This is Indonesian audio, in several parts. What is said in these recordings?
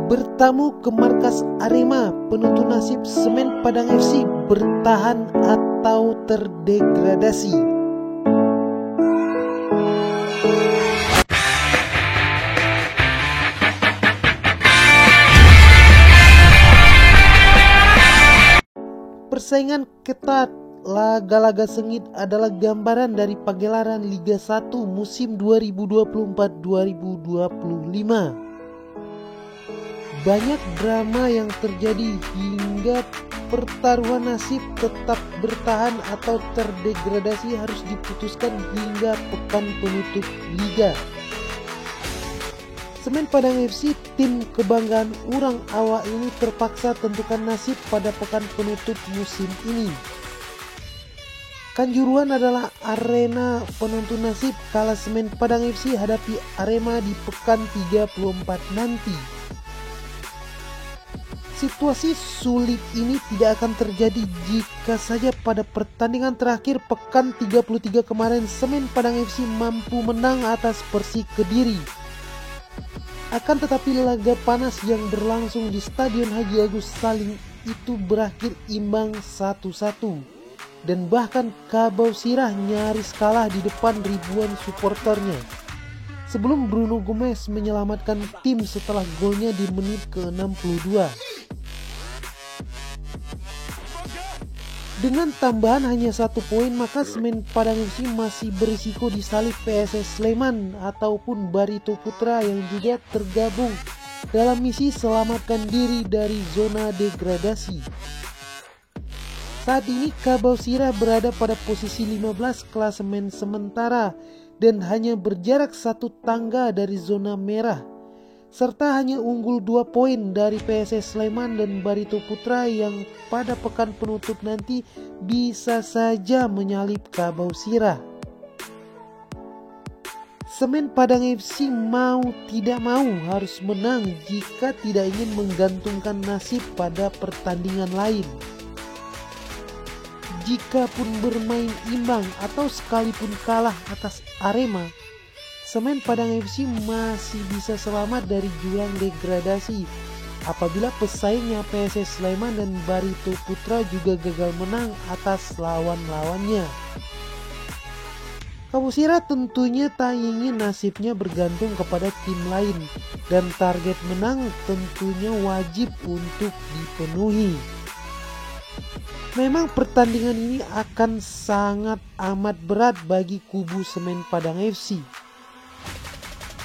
Bertamu ke markas Arema, penentu nasib Semen Padang FC bertahan atau terdegradasi. Persaingan ketat, laga-laga sengit adalah gambaran dari pagelaran Liga 1 musim 2024-2025. Banyak drama yang terjadi hingga pertaruhan nasib tetap bertahan atau terdegradasi harus diputuskan hingga pekan penutup liga. Semen Padang FC, tim kebanggaan urang awak ini terpaksa tentukan nasib pada pekan penutup musim ini. Kanjuruhan adalah arena penentu nasib kala Semen Padang FC hadapi Arema di pekan 34 nanti. Situasi sulit ini tidak akan terjadi jika saja pada pertandingan terakhir pekan 33 kemarin Semen Padang FC mampu menang atas Persik Kediri. Akan tetapi laga panas yang berlangsung di Stadion Haji Agus Salim itu berakhir imbang 1-1 dan bahkan Kabau Sirah nyaris kalah di depan ribuan suporternya sebelum Bruno Gomez menyelamatkan tim setelah golnya di menit ke-62. Dengan tambahan hanya 1 poin, maka Semen Padang FC masih berisiko disalip PSS Sleman ataupun Barito Putra yang juga tergabung dalam misi selamatkan diri dari zona degradasi. Saat ini Kabau Sirah berada pada posisi 15 klasemen sementara dan hanya berjarak 1 tangga dari zona merah, serta hanya unggul 2 poin dari PSS Sleman dan Barito Putra yang pada pekan penutup nanti bisa saja menyalip Kabau Sirah. Semen Padang FC mau tidak mau harus menang jika tidak ingin menggantungkan nasib pada pertandingan lain. Jikapun bermain imbang atau sekalipun kalah atas Arema, Semen Padang FC masih bisa selamat dari jurang degradasi apabila pesaingnya PSS Sleman dan Barito Putra juga gagal menang atas lawan-lawannya. Kabau Sirah tentunya tak ingin nasibnya bergantung kepada tim lain dan target menang tentunya wajib untuk dipenuhi. Memang pertandingan ini akan sangat amat berat bagi kubu Semen Padang FC.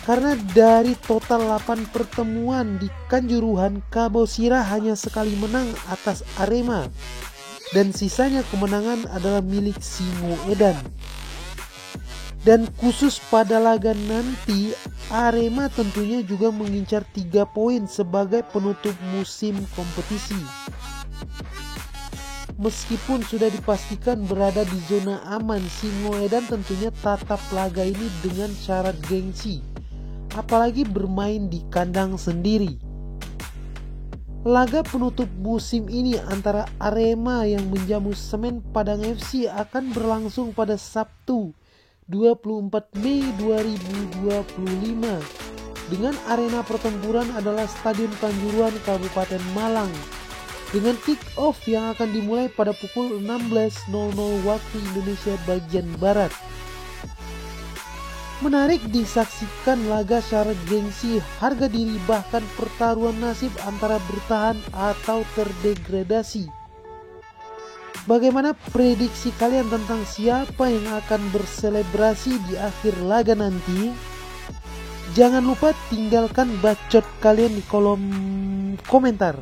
Karena dari total 8 pertemuan di Kanjuruhan, Kabau Sirah hanya sekali menang atas Arema dan sisanya kemenangan adalah milik Singo Edan. Dan khusus pada laga nanti, Arema tentunya juga mengincar 3 poin sebagai penutup musim kompetisi. Meskipun sudah dipastikan berada di zona aman, Singo Edan tentunya tatap laga ini dengan syarat gengsi, apalagi bermain di kandang sendiri. Laga penutup musim ini antara Arema yang menjamu Semen Padang FC akan berlangsung pada Sabtu 24 Mei 2025 dengan arena pertempuran adalah Stadion Kanjuruhan Kabupaten Malang dengan kick off yang akan dimulai pada pukul 16.00 waktu Indonesia bagian Barat. Menarik disaksikan laga syarat gengsi, harga diri bahkan pertaruhan nasib antara bertahan atau terdegradasi. Bagaimana prediksi kalian tentang siapa yang akan berselebrasi di akhir laga nanti? Jangan lupa tinggalkan bacot kalian di kolom komentar.